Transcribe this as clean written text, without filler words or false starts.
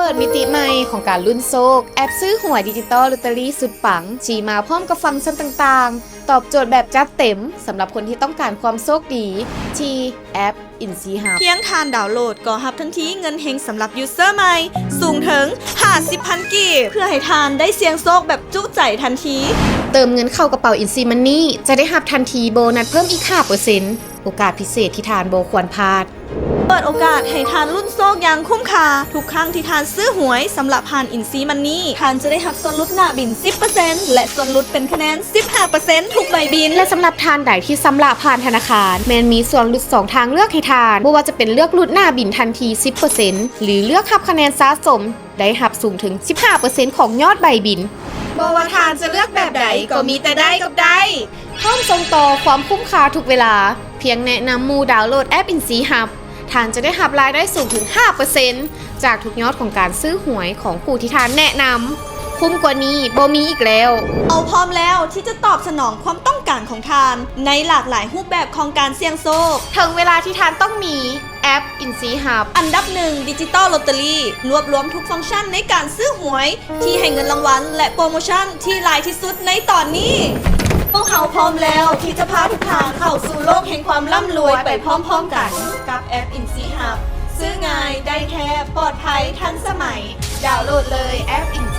ปิดมิติใหม่ของการลุ้นโชคแอปซื้อหวยดิจิตอลลอตเตอรี่สุดปังชีมาพร้อมกับฟังก์ชันต่างๆตอบโจทย์แบบจัดเต็มสำหรับคนที่ต้องการความโชคดีที่แอปอินซีฮับเพียงทานดาวน์โหลดก็รับทันทีเงินเฮงสำหรับยูเซอร์ใหม่สูงถึง50,000 กีบเพื่อให้ทานได้เสี่ยงโชคแบบจุใจทันทีเติมเงินเข้ากระเป๋าอินซีมันนี่จะได้รับทันทีโบนัสเพิ่มอีก 5% โอกาสพิเศษที่ทานโบควรพลาดเปิดโอกาสให้ทานรุ่นโชคอย่างคุ้มค่าทุกครั้งที่ทานซื้อหวยสำหรับผ่านอินซีมันนี่ทานจะได้รับส่วนลดหน้าบิน 10% และส่วนลดเป็นคะแนน 15% ทุกใบบินและสำหรับทานใดที่สำระผ่านธนาคารแมนมีส่วนลด2ทางเลือกให้ทานไม่ว่าจะเป็นเลือกลดหน้าบินทันที 10% หรือเลือกรับคะแนนสะสมได้รับสูงถึง 15% ของยอดใบบินบ่ว่าทานจะเลือกแบบใดก็มีแต่ได้กับได้พร้อมส่งต่อความคุ้มค่าทุกเวลาเพียงแนะนำหมู่ดาวน์โหลดแอปอินซีฮับทานจะได้รับรายได้สูงถึง 5% จากทุกยอดของการซื้อหวยของผู้ที่ทานแนะนำคุ้มกว่านี้บ่มีอีกแล้วเอาพร้อมแล้วที่จะตอบสนองความต้องการของทานในหลากหลายรูปแบบของการเสี่ยงโชคถึงเวลาที่ทานต้องมีแอปอินซีฮับอันดับ1ดิจิตอลลอตเตอรี่รวบรวมทุกฟังก์ชันในการซื้อหวยที่ให้เงินรางวัลและโปรโมชั่นที่หลายที่สุดในตอนนี้พวกเขาพร้อมแล้วที่จะพาทุกทางเข้าสู่โลกแห่งความร่ำรวยไปพร้อมๆกันกับแอป InSeeHub ซื้อง่ายได้แท้ปลอดภัยทันสมัยดาวน์โหลดเลยแอป InSeeHub